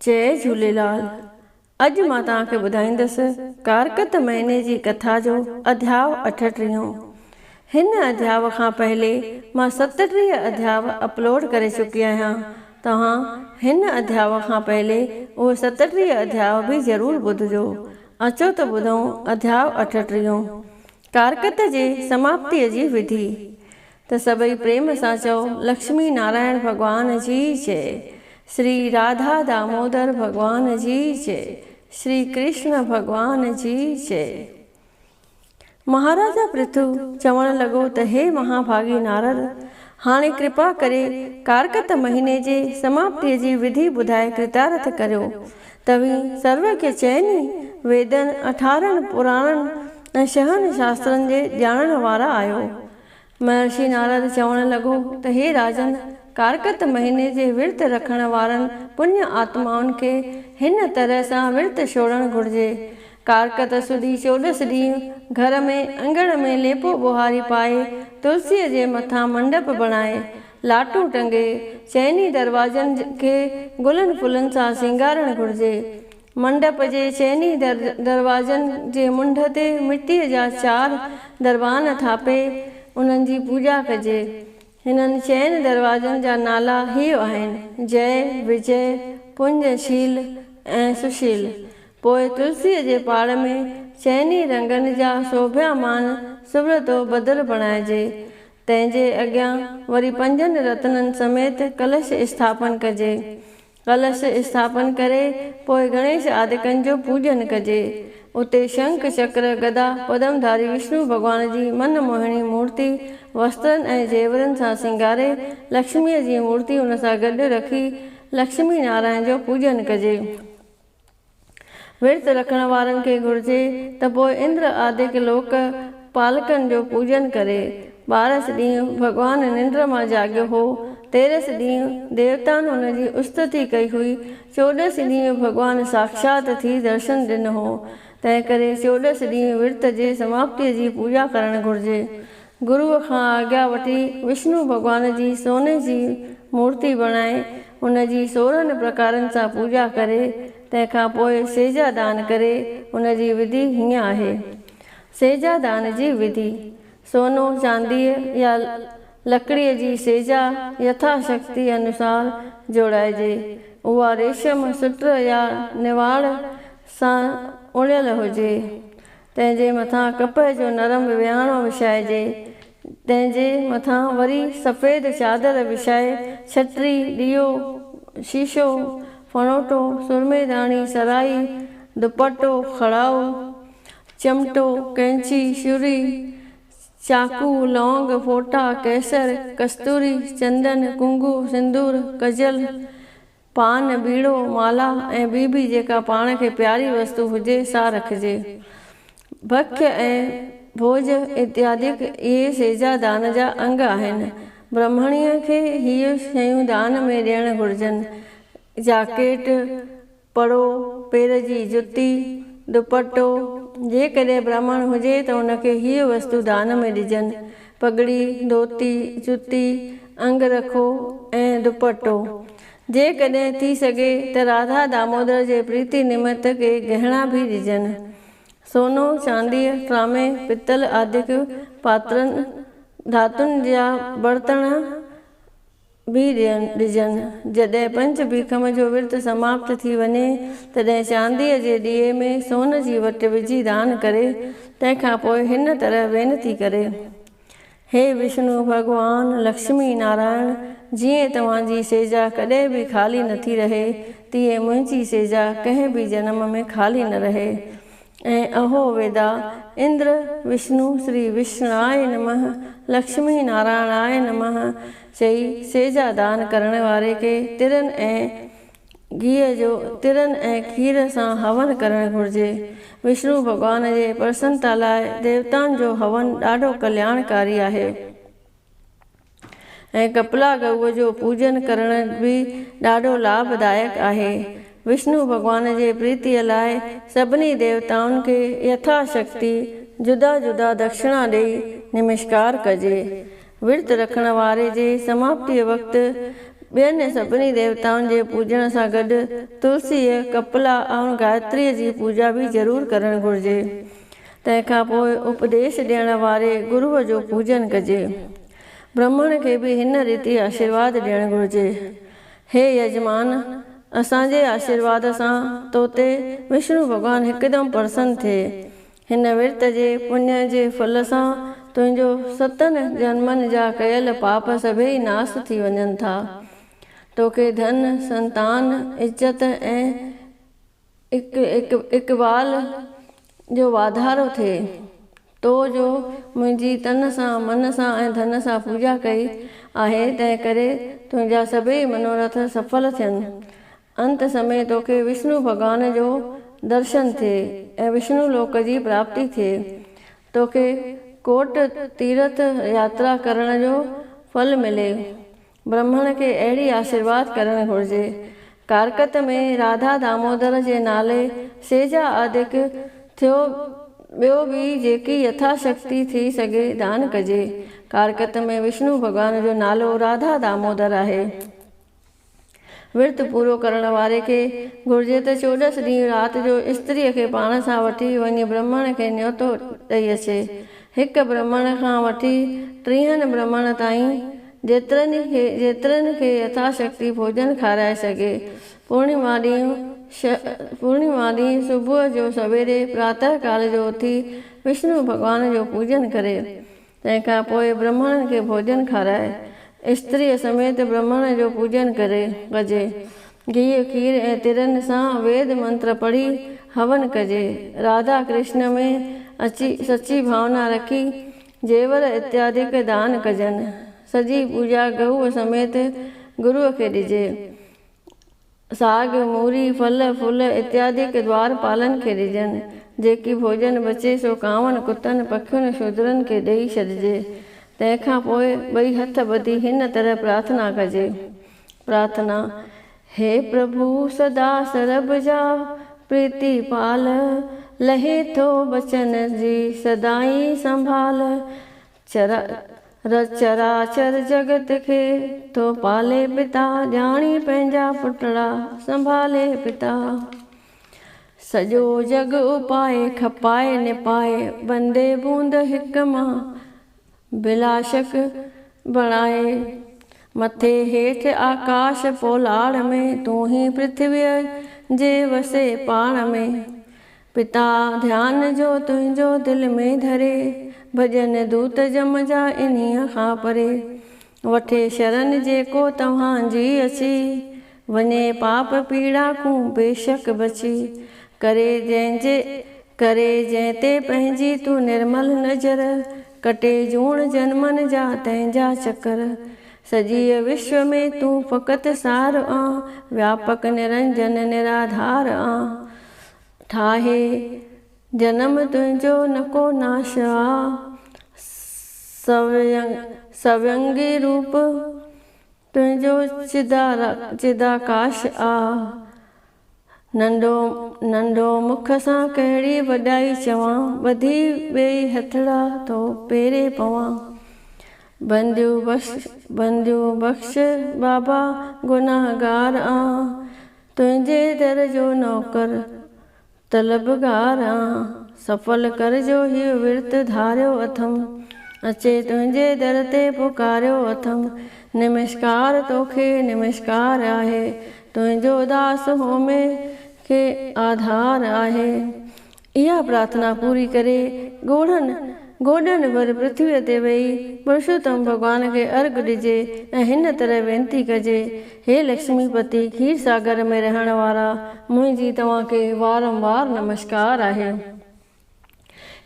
जय झूलेलाल। अॼु मां तव्हांखे ॿुधाईंदसि कारकत महीने जी कथा जो अध्याय 38। हिन अध्याय खां पहले मां 37 अध्याय अपलोड करे चुकी आहियां। तव्हां हिन अध्याय खां पहले उहे 37 अध्याय भी ज़रूर ॿुधजो। अचो त ॿुधूं अध्याय 38 कारकत जे समाप्तिअ जी विधि। त सभई प्रेम सां चओ लक्ष्मी नारायण भगवान जी जय। श्री राधा दामोदर भगवान जी जय। श्री कृष्ण भगवान जी जय। महाराजा पृथु चवण लॻो त हे महाभागी नारद, हाणे कृपा करे कारकत महीने जे समाप्तिअ जी विधि ॿुधाए कृतार्थ करियो। तव्हीं सर्वज्ञ चइनी वेदनि 18 पुराणनि ऐं 6 शास्त्रनि जे ॼाणण वारा आहियो। महर्षि नारद चवण लॻो त हे राजन, कारकत महीने जे विर्त रखण वारनि पुण्य आत्माउनि खे हिन तरह सां विर्त छोड़णु घुर्जे। कारकत सुदी 14 ॾींहं घर में अंगण में लेपो बुहारी पाए, तुलसीअ जे मथां मंडप बणाए, लाटू टंगे, चइनी दरवाजनि खे गुलनि फुलनि सां सिंगारणु घुर्जे। मंडप जे चइनी दरवाजनि जे मुंड ते मिटीअ जा 4 दरबान थापे उन्हनि जी पूॼा कजे। हिननि 4 दरवाजनि जा नाला ही आहिनि: जय, विजय, पुंजशील ऐं सुशील। पोइ तुलसीअ जे पाड़ में चइनी रंगनि जा शोभायमान सुब्रतो बदर बणाइजे। तंहिंजे अॻियां वरी 5 रत्ननि समेत कलश स्थापन कजे। कलश स्थापन करे पोइ गणेश आदिकनि जो पूजन कजे। उते शंख चक्र गदा पदमधारी विष्णु भगवान जी मनमोहिणी मूर्ति वस्त्रनि ऐं जेवरनि सां सिंगारे लक्ष्मीअ जी मूर्ति उन सां गॾु रखी लक्ष्मी नारायण जो पूजन कजे। विर्त रखण वारनि खे घुर्जे त पोइ इंद्र आदिक लोक पालकनि जो पूजन करे। 12 ॾींहं भगवान निंड मां जाॻियो हो। 13 ॾींहं देवताउनि हुन जी उस्तति कई हुई। 14 ॾींहं भगवान साक्षात थी दर्शन ॾिनो हो। तंहिं करे 14 ॾींहं विर्त जे समाप्तिअ जी पूॼा करणु घुर्जे। गुरूअ खां आज्ञा वठी विष्णु भगवान जी सोने जी मूर्ति बणाए उन जी 16 प्रकारनि सां पूॼा करे तंहिंखां पोइ सेजा दान करे। उन जी विधि हीअं आहे। सेजा दान जी विधि: सोनो चांदीअ या लकड़ीअ जी सेजा यथाशक्ति अनुसार जोड़ाइजे। उहा रेशम सुत्र या निवाड़ सां उणियल हुजे। तंहिंजे मथां कपह जो नरम विहाणो विछाइजे। तंहिंजे मथां वरी सफ़ेद चादर विछाए छत्री, ॾीओ, शीशो, फणोटो, सुरमेदानी, सराई, दुपट्टो, खड़ाऊ, चिमटो, कैंची, छुरी, चाकू, लौंग, फोटा, केसर, कस्तूरी, चंदन, कुंगू, सिंदूर, कजल, पान, बीड़ो, माला ऐं ॿी जेका पाण खे प्यारी वस्तु हुजे सा रखिजे। भख्य ऐं भोज इत्यादिक इहे सेजा दान जा अंग आहिनि। ब्राह्मणीअ खे हीअ शयूं दान में ॾियणु घुर्जनि: जाकेट, पड़ो, पेर जी जुती, दुपट्टो। जेकॾहिं ब्राह्मण हुजे त उनखे हीअ वस्तु दान में ॾिजनि: पगड़ी, धोती, जुती, अंगरखो ऐं दुपट्टो। जेकॾहिं थी सघे त राधा दामोदर जे प्रीति निमित्त के गहना भी ॾिजनि। सोनो, चांदीअ, ट्रामे, पितल आदिक पात्रनि, धातुनि जा बर्तन भी ॾिजनि। जॾहिं पंच भीखम जो विर्त समाप्त थी वञे तॾहिं चांदीअ जे ॾीए में सोन जी वट विझी दान करे तंहिंखां पोइ हिन तरह वेनती करे: हे विष्णु भगवान लक्ष्मी नारायण, जीअं तव्हांजी सेजा कॾहिं बि ख़ाली नथी रहे, तीअं मुंहिंजी सेजा कंहिं बि जन्म में ख़ाली न रहे। ऐं अहो वेदा इंद्र विष्णु श्री विष्णाय नमः, लक्ष्मी नारायणाय नमः चई सेजा दान करण वारे खे तिरनि ऐं खीर सां हवन करणु घुर्जे। विष्णु भगवान जे प्रसन्नता लाइ देवताउनि जो हवन ॾाढो कल्याणकारी आहे। ऐं कपला गऊअ जो पूजन करण भी ॾाढो लाभदायक आहे। विष्णु भगवान जे प्रीतीअ लाइ सभिनी देवताउनि खे यथाशक्ति जुदा जुदा दक्षिणा ॾेई नमस्कार कजे। विर्त रखण वारे जे समाप्तिअ वक़्तु ॿियनि सभिनी देवताउनि जे पूॼण सां गॾु तुलसीअ, कपला ऐं गायत्रीअ जी पूॼा बि ज़रूरु करणु घुरिजे। तंहिंखां पोइ उपदेश ॾियण वारे गुरूअ जो पूॼन कजे। ब्राह्मण खे बि हिन रीति आशीर्वाद ॾियणु घुरिजे। हे यजमान, असांजे आशीर्वाद सां तो ते विष्णु भॻवानु हिकदमि प्रसन्न थिए। हिन विर्त जे पुण्य जे फल सां तुंहिंजो 7 जन्मनि जा कयल पाप सभई नास थी वञनि था। तोखे धन, संतान, इज़त ऐं इक़बाल जो वाधारो थिए। तो जो मुंहिंजी तन सां, मन सां ऐं धन सां पूॼा कई आहे, तंहिं करे तुंहिंजा सभई मनोरथ सफल थियनि। अंत समय तोखे विष्णु भॻवान जो दर्शन थिए ऐं विष्णु लोक जी प्राप्ति थिए। तोखे कोट तीर्थ यात्रा करण जो फल मिले। ब्राह्मण खे अहिड़ी आशीर्वाद करणु घुरिजे। कारकत में राधा दामोदर जे नाले सेजा आदिक थियो। ॿियो बि जेकी यथाशक्ति थी सघे दान कजे। कारकत में विष्णु भॻवान जो नालो राधा दामोदर आहे। विर्त पूरो करण वारे खे घुरिजे त 14 ॾींहं राति जो स्त्रीअ खे पाण सां वठी वञी ब्राह्मण खे न्योतो ॾेई अचे। हिकु ब्राह्मण खां वठी 30 ब्राह्मण ताईं जेतिरनि खे यथाशक्ति भोजन खाराए सघे। पूर्णिमा ॾींहुं सुबुह जो सवेरे प्रातः काल जो उथी विष्णु भॻवान जो पूॼन करे। तंहिंखां पोइ ब्राह्मणनि खे भोजन खाराए। स्त्रीअ समेत ब्राह्मण जो पूॼन कजे। गिह, खीर ऐं तिरनि सां वेद मंत्र पढ़ी हवन कजे। राधा कृष्ण में सची भावना रखी जेवर इत्यादि दान कजनि। सॼी पूॼा गऊअ समेत गुरूअ खे ॾिजे। साग, मूरी, फल, फूल इत्यादि द्वार पालन खे ॾिजनि। जेकी भोजन बचे सो कांवनि, कुतनि, पखियुनि, शूद्रनि खे ॾेई छॾिजे। तंहिंखां पोइ ॿई हथ ॿधी हिन तरह प्रार्थना कजे। प्रार्थना: हे प्रभु सदा सरब जा प्रीति पाल, लहे थो बचन जी सदाई संभाल। चराचर जगत खे तो पाले पिता, ॼाणी पंहिंजा पुटड़ा संभाले पिता। सॼो जग उपाए खपाए निपाए, बंदे बूंद हिक मां बिलाशक बणाए। मथे हेठि आकाश पोलाड़ में, तूं ही पृथ्वीअ जे वसे पाण में। पिता ध्यान जो तुंहिंजो दिल में धरे, भॼन दूत जम जा इन्हीअ खां परे। वठे शरण जेको तव्हांजी अची, वञे पाप पीड़ा कूं बेशक बची। करे जंहिं ते पंहिंजी तूं निर्मल नज़र, कटे जूण जन्मनि जा तंहिंजा चकर। सॼीअ विश्व में तूं फ़क़ति सार आं, व्यापक निरंजन निराधार आं। ठाहे जनम तुंहिंजो न को नाश आ, सव्यंगी रूप तुंहिंजो चिदाकाश आ। नंढो मुख सां कहिड़ी वॾाई चवां, ॿधी ॿेई हथड़ा तो पेरे पवां। बंदियूं बख़्श बाबा गुनाहगार आं, तुंहिंजे दर जो नौकर तलबगार आं। सफल कर जो हीउ विर्त धारियो अथम, अचे तुंहिंजे दर ते पुकारियो अथम। नमस्कार तोखे नमस्कार आहे, तुंहिंजो दास होमे खे आधार आहे। इहा प्रार्थना पूरी करे गोॾनि भर पृथ्वीअ ते वेही पुरुषोत्तम भॻवान खे अर्घ ॾिजे ऐं हिन तरह वेनती कजे: हे लक्ष्मीपति, खीर सागर में रहण वारा, मुंहिंजी तव्हांखे वारंवार नमस्कार आहे।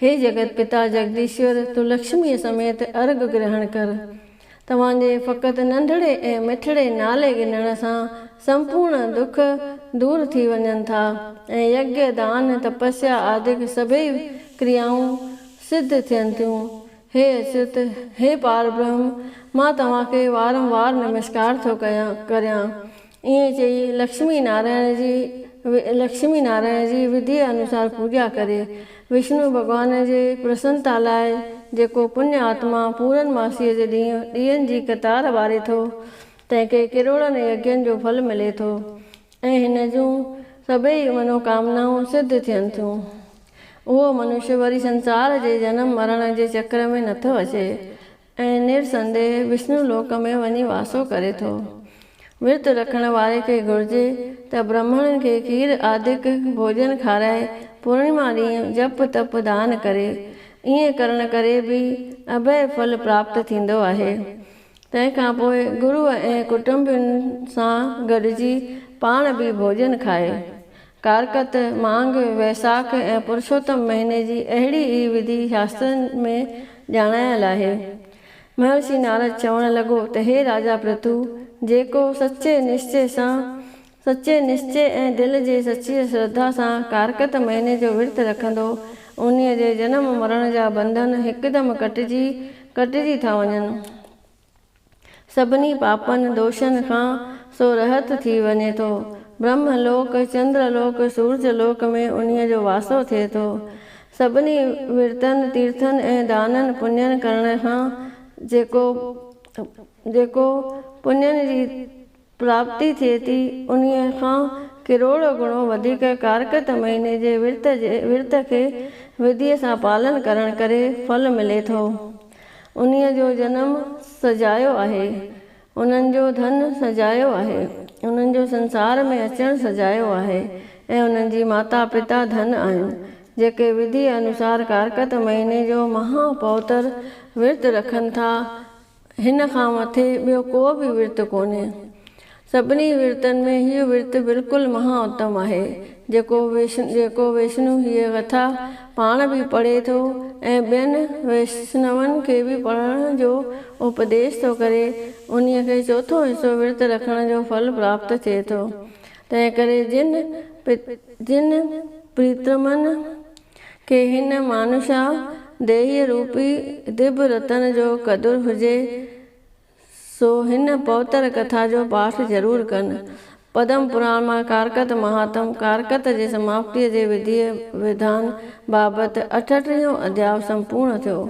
हे जगत पिता जगदीश्वर, तूं लक्ष्मीअ समेत अर्घ ग्रहण कर। तव्हांजे फ़क़ति नंढड़े ऐं मिठड़े नाले गिनण सां संपूर्ण दुख दूर थी वञनि था ऐं यज्ञ, दान, तपस्या आदि सभई क्रियाऊं सिद्ध थियनि थियूं। हे अच्युत, हे पार ब्रह्म, मां तव्हांखे वारंवार नमस्कार थो करियां। ईअं चई लक्ष्मी नारायण जी विधि अनुसार पूॼा करे विष्णु भॻवान जे प्रसन्नता लाइ जेको पुण्य आत्मा पूरनमासीअ जे ॾींहनि जी कतार वारे थो, तंहिंखे किरोड़नि यज्ञनि जो फल मिले थो ऐं हिन जूं सभई मनोकामनाऊं सिद्ध थियनि थियूं। उहो मनुष्य वरी संसार जे जनम मरण जे चक्र में नथो अचे ऐं निरसंदेह विष्णु लोक में वञी वासो करे थो। विर्त रखण वारे खे घुर्जे त ब्राह्मणनि खे खीर आदिक भोजन खाराए पूर्णिमा ॾींहुं जप तप दान करे। ईअं करण करे बि अभय फल प्राप्त थींदो आहे। तंहिंखां पोइ गुरु ऐं कुटुंबियुनि सां गॾिजी पाण बि भोजन खाए। कारकत मांग वैसाख ऐं पुरुषोत्तम महीने जी अहिड़ी ई विधि शास्त्रनि में ॼाणायल आहे। महर्षि नारद चवण लॻो त हे राजा पृथु, जेको सचे निश्चय ऐं दिल जे सची श्रद्धा सां कारकत महीने जो विर्त रखंदो, उन्हीअ जे जनम मरण जा बंधन हिकदमि कटिजी था वञनि। सभिनी पापनि दोषनि खां सो रहत थी वञे थो। ब्रह्मलोक चंद्रलोक सूरजलोक में उन्हीअ जो वासो थिए थो। सभिनी विर्तनि तीर्थनि ऐं दाननि पुण्यनि करण खां जेको पुण्यनि जी प्राप्ति थिए थी, उन्हीअ खां किरोड़ गुणो वधीक कारकत महीने जे विर्त खे विधीअ सां पालन करण करे फल मिले थो। उन्हीअ जो जन्म सजायो आहे, उन्हनि जो धन सजायो आहे, उन्हनि जो संसार में अचणु सजायो आहे ऐं उन्हनि जी माता पिता धन आहिनि, जेके विधि अनुसार कारकत महीने जो महापवित्र विर्त रखनि था। हिन खां मथे ॿियो को बि विर्त कोन्हे। सभिनी विर्तनि में हीअ विर्त बिल्कुलु महाउत्तम आहे। जेको वैष्णु हीअ कथा पाण बि पढ़े थो ऐं ॿियनि वैष्णवनि खे बि पढ़ण जो उपदेश थो करे, उन्हीअ खे चोथों हिसो विर्त रखण जो फल प्राप्त थिए थो। तंहिं करे जिन प्रीतमनि खे हिन मानुषा देहीअ रूपी दिव्य रतन जो क़दुरु हुजे, सो हिन पवित्र कथा जो पाठ ज़रूरु कनि। पद्म पुराण मां कारकत महात्म कारकत जे समाप्तिअ जे विधान बाबति 38 अध्याय संपूर्ण थियो।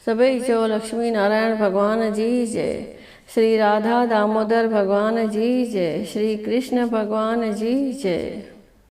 सभई चओ लक्ष्मी नारायण भगवान जी जय। श्री राधा दामोदर भगवान जी जय। श्री कृष्ण भगवान जी जय।